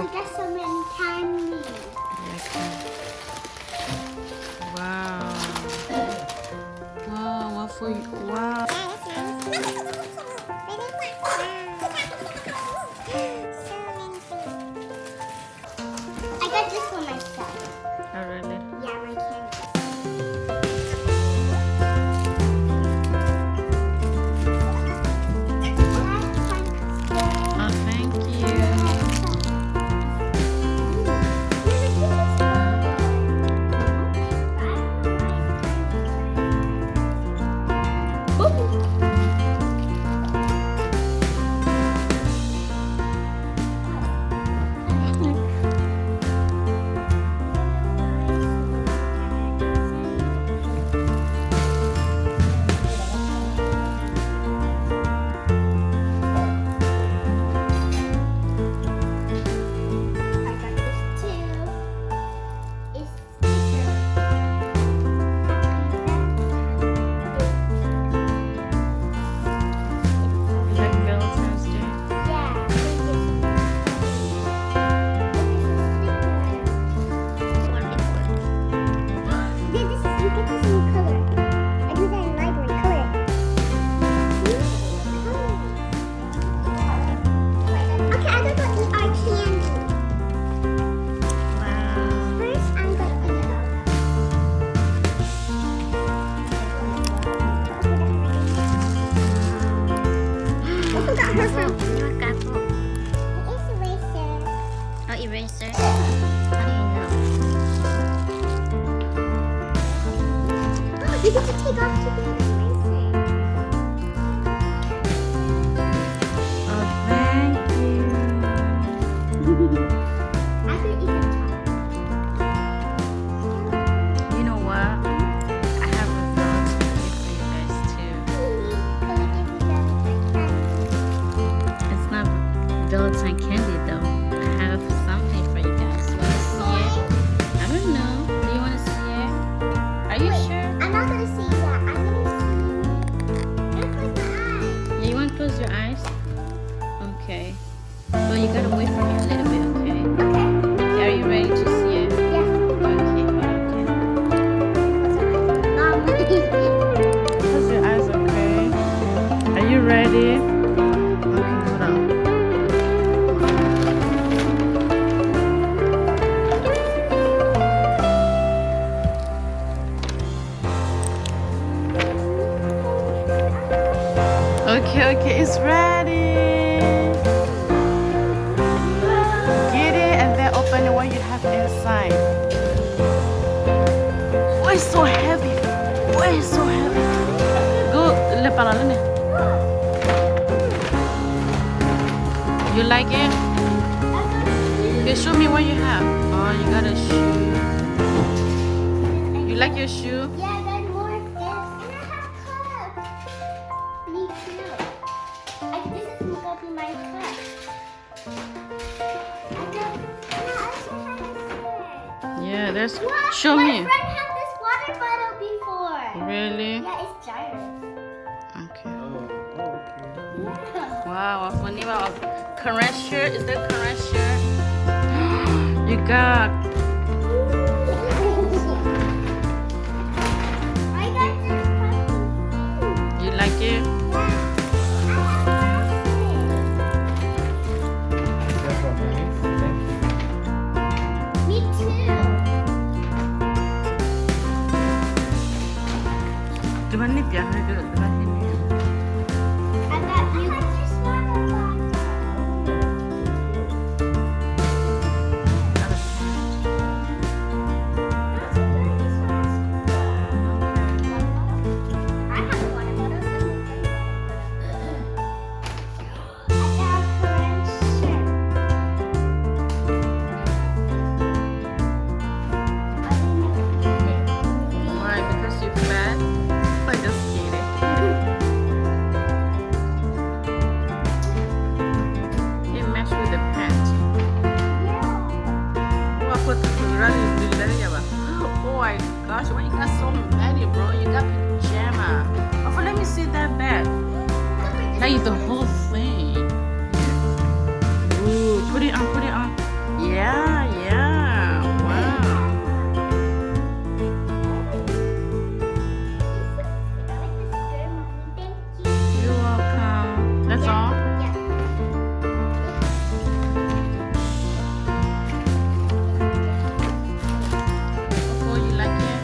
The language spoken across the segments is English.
we got so many candies. Wow. Wow, what for you? Wow. I got this for myself. Oh, really? Yeah, my candy. Oh, thank you. I got this too. It's sticker. Like Valentine's Day. Yeah. Yeah, this is, you get this in color. I do that in library, color. Okay, I'm gonna go eat our candy. Wow. First, I'm gonna I forgot her from. What apple? It's eraser. Oh, eraser. How do you know? You get to take off to the eraser. Oh, thank you. I could eat the top. You know what? I have a Valentine's gift for you guys too. It's not Valentine candy though. I have something for you guys. Want to see it? I don't know. Do you want to see it? Are you sure? I'm not gonna see that. I'm gonna see. Look my eyes. Yeah, you want to close your eyes? Okay. Well, you gotta wait for me a little bit, okay? Okay. Okay, are you ready to see it? Yeah. Okay, Mom. close your eyes, okay? Are you ready? Okay, hold on. Okay, it's ready. Get it and then open what you have inside. Oh, it's so heavy. Oh, it's so heavy. Go, le paralene. You like it? Okay, show me what you have. Oh, you got a shoe. You like your shoe? Yeah, then more of this. And I have cups. Me too. This is gonna be my cup. Yeah, there's. What? Show My me. friend had this water bottle before. Really? Yeah, it's gyrus. Okay. Yeah. Wow, Afoniwa, current shirt. Is that current shirt? You got. I got this puppy. You like it? Me too. Di ba ni Pia? Di ba ni Pia? I got you. I got this water bottle. I have a water bottle. I got a current shirt. Why? Because you're fat? I'm just kidding. It match with the pant. Oh, I put really oh my gosh, why you got so many, bro? You got pajama. Oh, let me see that bag. Like the whole thing. Ooh, put it on, put it on. That's all? Yeah. Oh, you like it?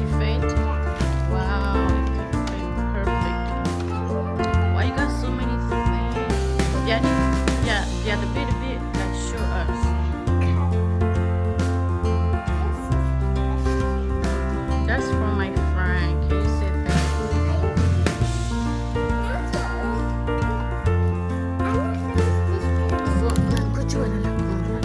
It fit? Wow, it fit perfectly. Why you got so many things? Yeah, the bit, like show us. That's from my friend. Can you say thank you? Go to another corner.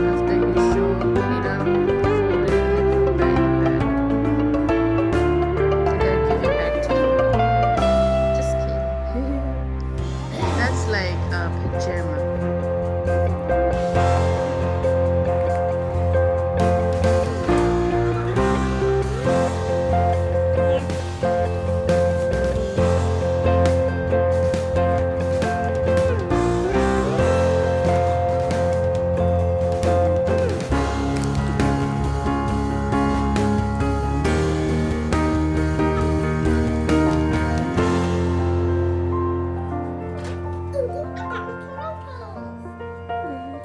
After you show it up, fold it and put it back. And then give it back to you. Just kidding. That's like a pajama.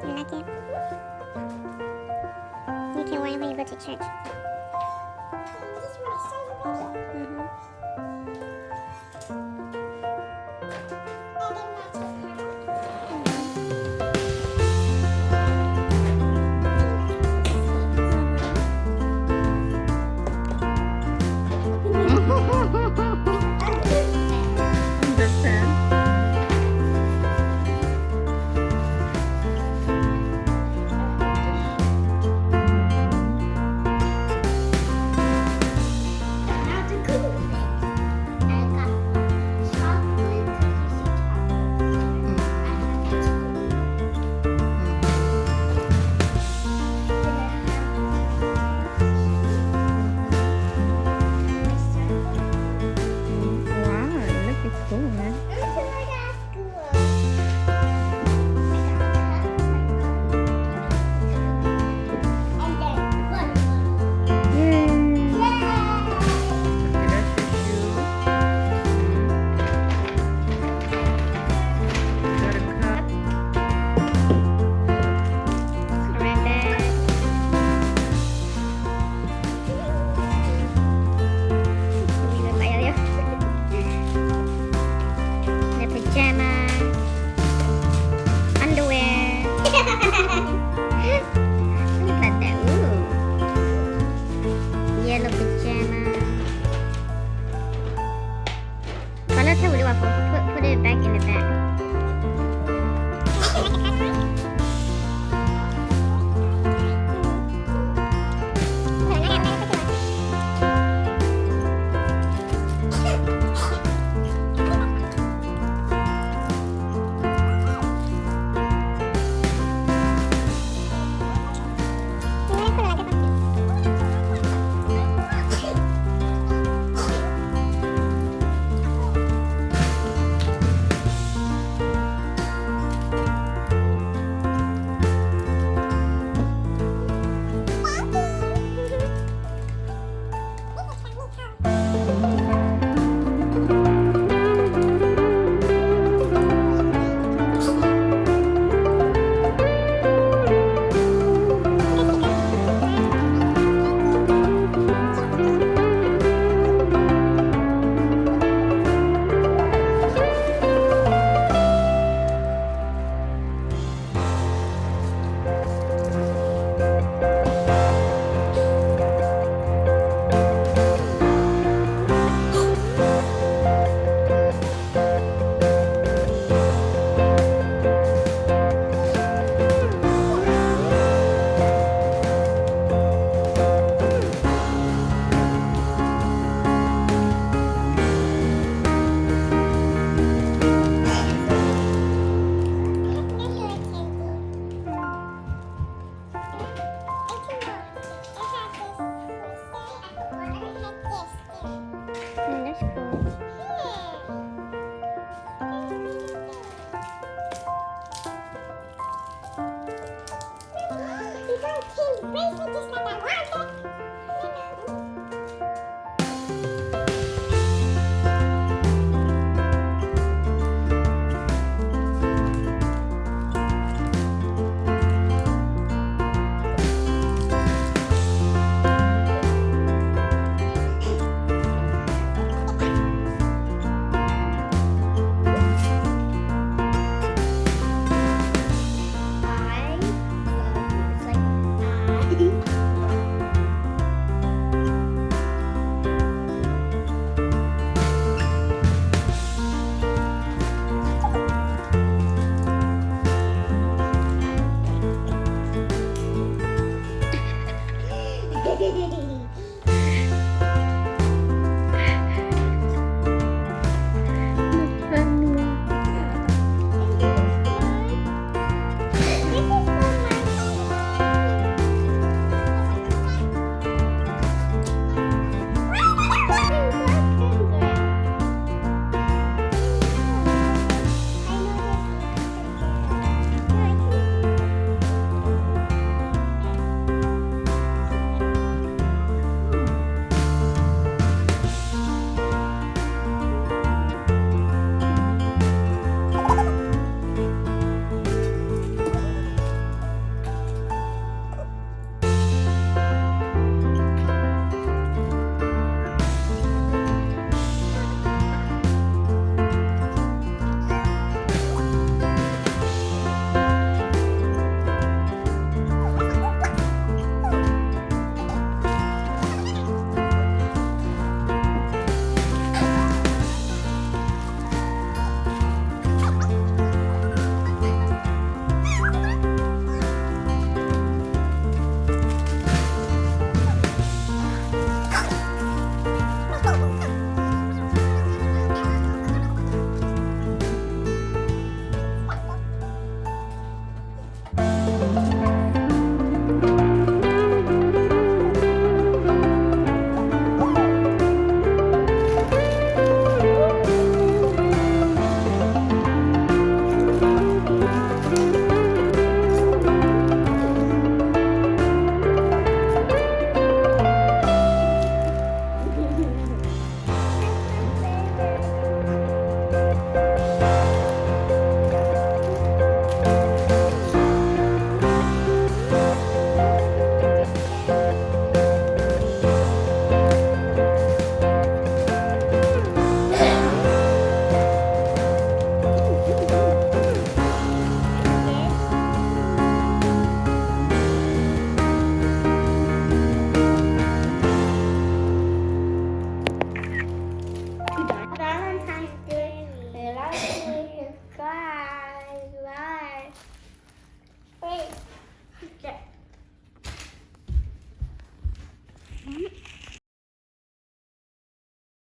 You like it? You can wear it when you go to church. The pen. Now the cool things. I got chocolate cookies and Wow, look at cool, man. Okay, that's your shoe. Got a cup. The pajama, underwear. Look at that. Ooh. Yellow pajama. Put it back in the bag.